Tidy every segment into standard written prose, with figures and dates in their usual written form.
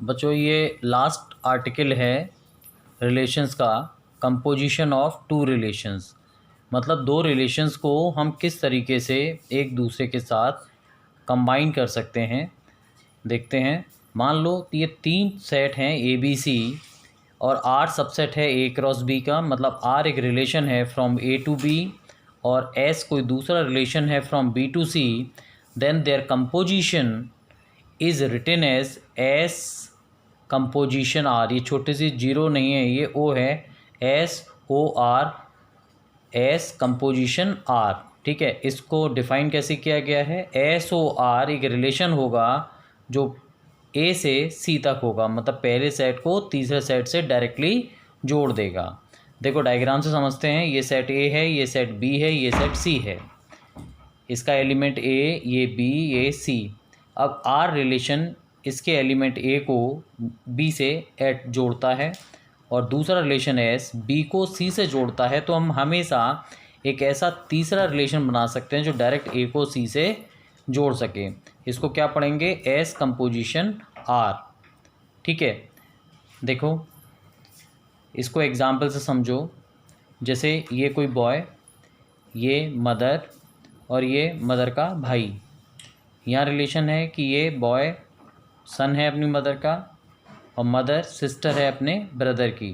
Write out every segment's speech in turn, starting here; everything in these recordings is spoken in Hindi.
बच्चों ये लास्ट आर्टिकल है रिलेशंस का, कंपोजिशन ऑफ टू रिलेशंस। मतलब दो रिलेशंस को हम किस तरीके से एक दूसरे के साथ कंबाइन कर सकते हैं, देखते हैं। मान लो ये तीन सेट हैं ए बी सी और आर सबसेट है ए क्रॉस बी का। मतलब आर एक रिलेशन है फ्रॉम ए टू बी और एस कोई दूसरा रिलेशन है from B to C. Then their composition is written as S composition R. ये छोटी सी जीरो नहीं है, ये ओ है, एस ओ आर, एस कंपोजिशन आर। ठीक है, इसको डिफाइन कैसे किया गया है? एस ओ आर एक रिलेशन होगा जो ए से सी तक होगा, मतलब पहले सेट को तीसरे सेट से डायरेक्टली जोड़ देगा। देखो डायग्राम से समझते हैं। ये सेट ए है, ये सेट बी है, ये सेट सी है। इसका एलिमेंट ए, ये बी, ये सी। अब आर रिलेशन इसके एलिमेंट ए को बी से एट जोड़ता है और दूसरा रिलेशन एस बी को सी से जोड़ता है। तो हम हमेशा एक ऐसा तीसरा रिलेशन बना सकते हैं जो डायरेक्ट ए को सी से जोड़ सके। इसको क्या पढ़ेंगे? S composition R. ठीक है, देखो इसको एग्जाम्पल से समझो। जैसे ये कोई बॉय, ये मदर और ये मदर का भाई। यहाँ रिलेशन है कि ये बॉय सन है अपनी मदर का और मदर सिस्टर है अपने ब्रदर की।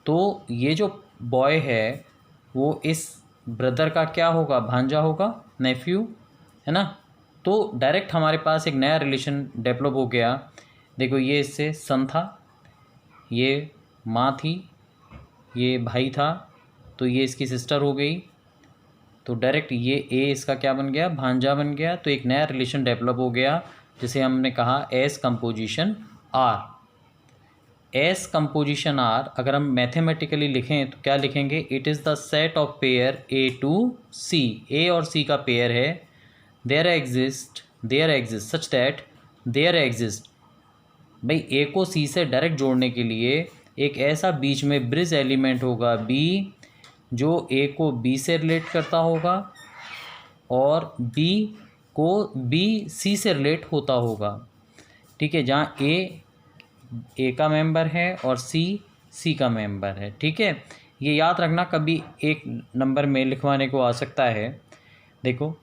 तो ये जो बॉय है वो इस ब्रदर का क्या होगा? भांजा होगा, नेफ्यू, है ना। तो डायरेक्ट हमारे पास एक नया रिलेशन डेवलप हो गया। देखो ये इससे सन था, ये माँ थी, ये भाई था, तो ये इसकी सिस्टर हो गई। तो डायरेक्ट ये ए इसका क्या बन गया? भांजा बन गया। तो एक नया रिलेशन डेवलप हो गया जिसे हमने कहा S composition R. S composition R अगर हम मैथमेटिकली लिखें तो क्या लिखेंगे? It is the set of pair A to C. A और सी का पेयर है। There exist such that there exist, भाई ए को सी से डायरेक्ट जोड़ने के लिए एक ऐसा बीच में ब्रिज एलिमेंट होगा बी, जो ए को बी से रिलेट करता होगा और बी को बी सी से रिलेट होता होगा। ठीक है, जहाँ ए का मेंबर है और सी का मेंबर है। ठीक है, ये याद रखना, कभी एक नंबर में लिखवाने को आ सकता है। देखो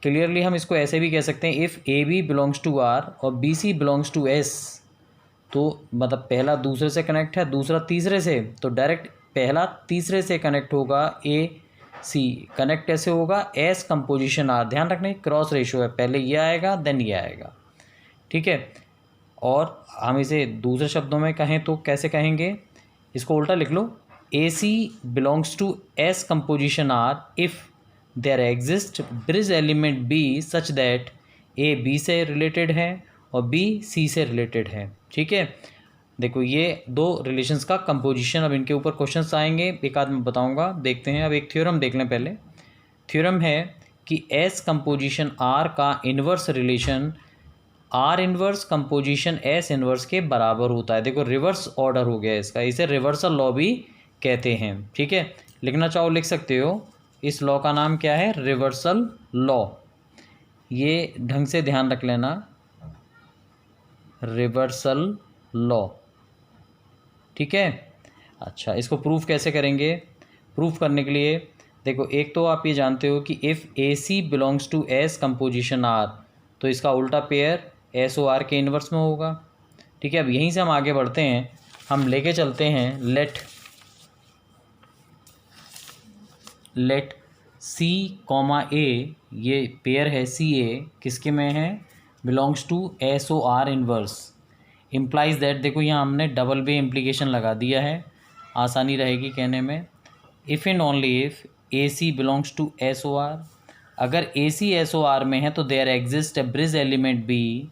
क्लियरली हम इसको ऐसे भी कह सकते हैं, if a b belongs to R और b c belongs to S. तो मतलब पहला दूसरे से कनेक्ट है, दूसरा तीसरे से, तो डायरेक्ट पहला तीसरे से कनेक्ट होगा। ए सी कनेक्ट ऐसे होगा एस कंपोजिशन आर। ध्यान रखना क्रॉस रेशियो है, पहले ये आएगा देन ये आएगा। ठीक है, और हम इसे दूसरे शब्दों में कहें तो कैसे कहेंगे? इसको उल्टा लिख लो, a C belongs to S composition R if there exist bridge element b such that a b से रिलेटेड है और बी सी से रिलेटेड है। ठीक है, देखो ये दो रिलेशंस का कंपोजिशन। अब इनके ऊपर क्वेश्चंस आएंगे, एक आध मैं बताऊंगा, देखते हैं। अब एक थ्योरम देख लें पहले। थ्योरम है कि एस कंपोजिशन आर का inverse relation R inverse composition S inverse के बराबर होता है। देखो रिवर्स ऑर्डर हो गया इसका, इसे रिवर्सल लॉ भी कहते हैं। ठीक है, लिखना चाहो लिख सकते हो। इस लॉ का नाम क्या है? Reversal law. ये ढंग से ध्यान रख लेना, रिवर्सल लॉ। ठीक है, अच्छा इसको प्रूफ कैसे करेंगे? प्रूफ करने के लिए देखो, एक तो आप ये जानते हो कि if A C belongs to S composition R, तो इसका उल्टा पेयर एस ओ आर के इन्वर्स में होगा। ठीक है, अब यहीं से हम आगे बढ़ते हैं। हम लेके चलते हैं लेट सी कॉमा ए, ये पेयर है सी ए, किसके में है? Belongs to S O R inverse. Implies that, देखो यहाँ हमने डबल बे इम्प्लीकेशन लगा दिया है, आसानी रहेगी कहने में। If and only if A C belongs to S O R, अगर a c S O R में है तो there exist a bridge element b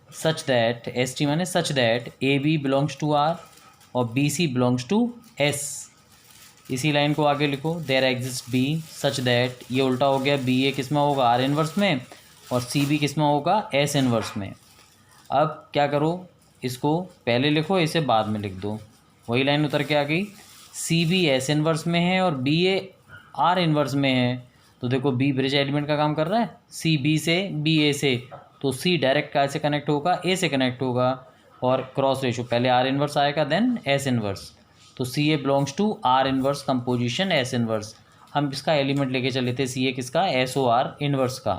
such that, s t माने such that a b belongs to R और b c belongs to S. इसी लाइन को आगे लिखो, there exist b such that, ये उल्टा हो गया, बी ए किस में होगा? आर इन्वर्स में, और सी बी किस में होगा? एस इन्वर्स में। अब क्या करो, इसको पहले लिखो, इसे बाद में लिख दो। वही लाइन उतर के आ गई, सी बी एस इन्वर्स में है और बी ए आर इन्वर्स में है। तो देखो बी ब्रिज एलिमेंट का काम कर रहा है, सी बी से, बी ए से, तो सी डायरेक्ट कैसे कनेक्ट होगा? ए से कनेक्ट होगा। और क्रॉस रेशो, पहले आर इन्वर्स आएगा देन एस इन्वर्स। तो c a belongs to R inverse composition S inverse. हम इसका एलिमेंट लेके चले थे सी ए किसका, एस ओ आर इन्वर्स का।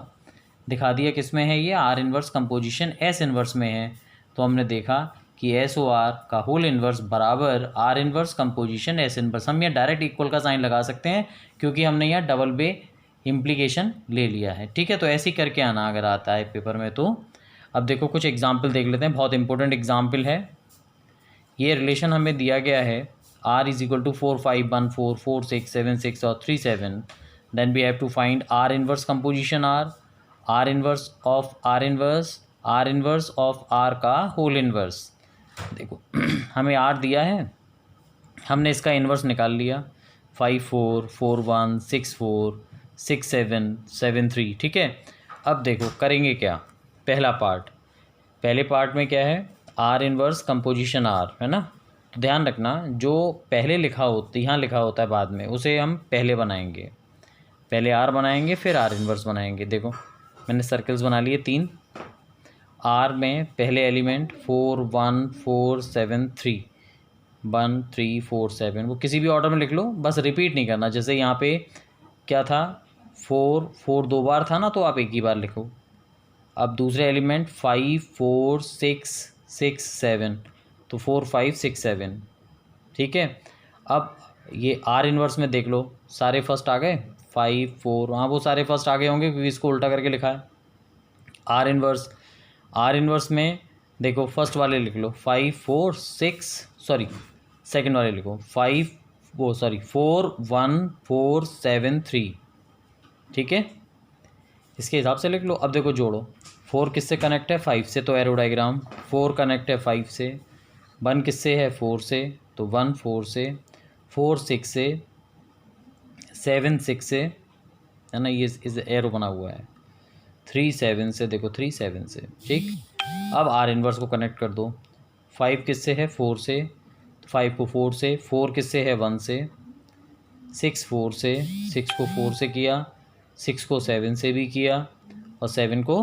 दिखा दिया किस में है, ये R inverse composition S inverse में है। तो हमने देखा कि एस ओ आर का होल इन्वर्स बराबर R inverse composition S inverse. हम ये डायरेक्ट इक्वल का साइन लगा सकते हैं क्योंकि हमने यहाँ डबल बे इम्प्लीकेशन ले लिया है। ठीक है, तो ऐसे ही करके आना अगर आता है पेपर में तो। अब देखो कुछ एग्जाम्पल देख लेते हैं, बहुत इंपॉर्टेंट एग्जाम्पल है। ये रिलेशन हमें दिया गया है r इज इक्वल टू 4 5 1 4 4 6 7 6 और 3 7। Then we have to find r inverse composition r inverse of r का होल इन्वर्स। देखो हमें r दिया है, हमने इसका इन्वर्स निकाल लिया 5 4 4 1 6 4 6 7 7 3। ठीक है, अब देखो करेंगे क्या। पहला पार्ट, पहले पार्ट में क्या है, आर इन्वर्स कंपोजिशन आर है ना। तो ध्यान रखना जो पहले लिखा होता, यहाँ लिखा होता है बाद में, उसे हम पहले बनाएंगे। पहले आर बनाएंगे फिर आर इन्वर्स बनाएंगे। देखो मैंने सर्कल्स बना लिए 3। आर में पहले एलिमेंट 4 1 4 7 3 1 3 4 7, वो किसी भी ऑर्डर में लिख लो, बस रिपीट नहीं करना। जैसे यहाँ पे क्या था, 4 4 2 बार था ना, तो आप एक ही बार लिखो। अब दूसरे एलिमेंट 5 4 6 6 7, तो 4 5 6 7। ठीक है, अब ये आर इन्वर्स में देख लो, सारे फर्स्ट आ गए 5 4, हाँ वो सारे फर्स्ट आ गए होंगे क्योंकि इसको उल्टा करके लिखा है। आर इन्वर्स में देखो फर्स्ट वाले लिख लो 5 4 6, सॉरी सेकंड वाले लिखो 4 1 4 7 3। ठीक है, इसके हिसाब से लिख लो। अब देखो जोड़ो, 4 किससे कनेक्ट है, 5 से, तो एरो डायग्राम 4 कनेक्ट है 5 से, 1 किससे है 4 से, तो 1 4 से, 4 6 से, 7 6 से, है ना, ये इस एरो बना हुआ है, 3 7 से, देखो 3 7 से। ठीक, अब आर इन्वर्स को कनेक्ट कर दो, 5 किससे है 4 से, तो 5 को 4 से, 4 किससे है 1 से, 6 4 से, 6 को 4 से किया, 6 को 7 से भी किया, और 7 को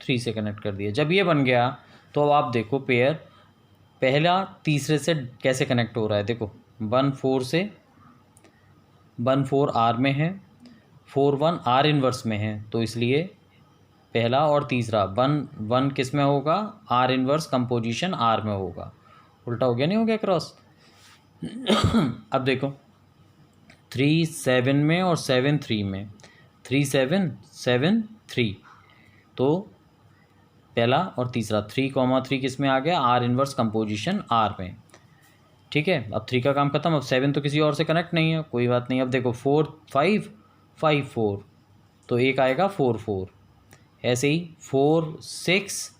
3 से कनेक्ट कर दिया। जब ये बन गया तो अब आप देखो पेयर पहला तीसरे से कैसे कनेक्ट हो रहा है। देखो 1 4 से, 1 4 आर में है, 4 1 आर इन्वर्स में है, तो इसलिए पहला और तीसरा 1 1 किस में होगा, आर इन्वर्स कंपोजिशन आर में होगा। उल्टा हो गया, नहीं हो गया क्रॉस। अब देखो 3 7 में और 7 3 में, 3 7 7 3, तो पहला और तीसरा 3 किस में आ गया, आर इन्वर्स कंपोजिशन आर में। ठीक है, अब 3 का काम खत्म। अब 7 तो किसी और से कनेक्ट नहीं है, कोई बात नहीं। अब देखो 4 5 5 4, तो एक आएगा 4 4। ऐसे ही 4 6,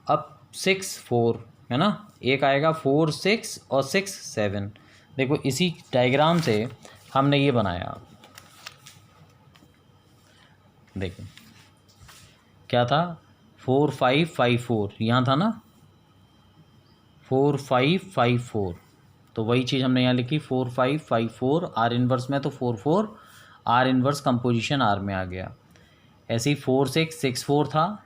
अब 6 4 है ना, एक आएगा 4 6 और 6 7। देखो इसी डायग्राम से हमने ये बनाया, देखो क्या था, 4 5 5 4, यहाँ था ना 4 5 5 4, तो वही चीज़ हमने यहाँ लिखी 4 5 5 4 आर इन्वर्स में, तो 4 4 आर इन्वर्स कंपोजिशन आर में आ गया। ऐसे ही 4 6 6 4 था,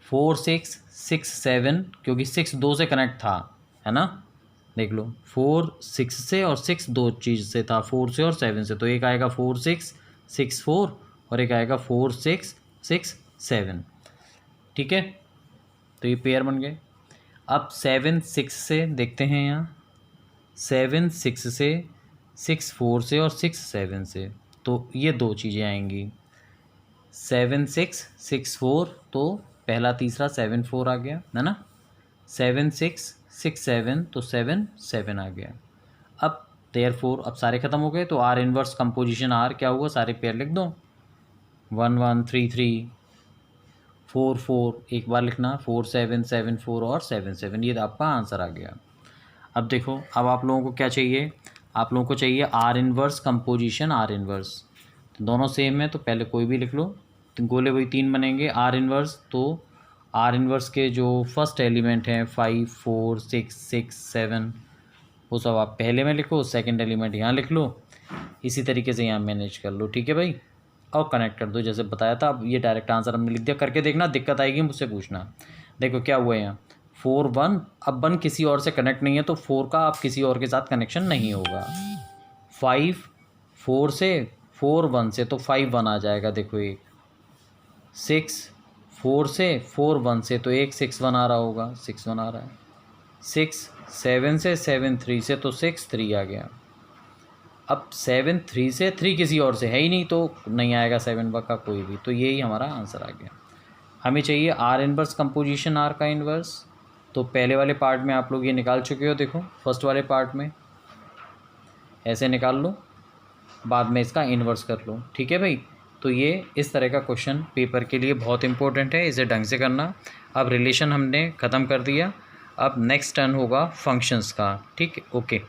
4 6 6 7, क्योंकि 6 2 से कनेक्ट था, है ना, देख लो 4 6 से और 6 दो चीज़ से था, 4 से और 7 से, तो एक आएगा 4 6 6 4 और एक आएगा 4 6 6 7। ठीक है, तो ये पेयर बन गए। अब 7 6 से देखते हैं, यहाँ 7 6 से, 6 4 से और 6 7 से, तो ये दो चीज़ें आएंगी 7 6 6 4, तो पहला तीसरा 7 4 आ गया, है ना, 7 6 6 7, तो 7 7 आ गया। अब देयरफॉर अब सारे ख़त्म हो गए, तो आर इन्वर्स कंपोजिशन आर क्या हुआ, सारे पेयर लिख दो, 1 1 3 3 4 4, एक बार लिखना 4 7 7 4 और 7 7, ये आपका आंसर आ गया। अब देखो, अब आप लोगों को क्या चाहिए, आप लोगों को चाहिए R inverse composition R inverse. तो दोनों सेम है, तो पहले कोई भी लिख लो, तो गोले वही 3 बनेंगे। आर इन्वर्स, तो आर इन्वर्स के जो फर्स्ट एलिमेंट हैं 5 4 6 6 7, वो सब आप पहले में लिखो, सेकंड एलिमेंट यहाँ लिख लो, इसी तरीके से यहाँ मैनेज कर लो। ठीक है भाई, और कनेक्ट कर दो जैसे बताया था। अब ये डायरेक्ट आंसर हमने लिख दिया, करके देखना, दिक्कत आएगी मुझसे पूछना। देखो क्या हुआ यहाँ, 4 1, अब 1 किसी और से कनेक्ट नहीं है तो 4 का अब किसी और के साथ कनेक्शन नहीं होगा। 5 4 से, 4 1 से तो 5 1 आ जाएगा, देखो एक। 6 4 से, 4 1 से तो एक 6 1 आ रहा होगा, 6 1 आ रहा है। 6 7 से, 7 3 से तो 6 3 आ गया। अब 7 3 से, 3 किसी और से है ही नहीं तो नहीं आएगा 7 का कोई भी, तो यही हमारा आंसर आ गया। हमें चाहिए आर इन्वर्स कंपोजिशन, आर का इन्वर्स। तो पहले वाले पार्ट में आप लोग ये निकाल चुके हो, देखो फर्स्ट वाले पार्ट में ऐसे निकाल लो, बाद में इसका इन्वर्स कर लो, ठीक है भाई। तो ये इस तरह का क्वेश्चन पेपर के लिए बहुत इंपॉर्टेंट है, इसे ढंग से करना। अब रिलेशन हमने ख़त्म कर दिया, अब नेक्स्ट टर्न होगा फंक्शंस का, ठीक है, ओके।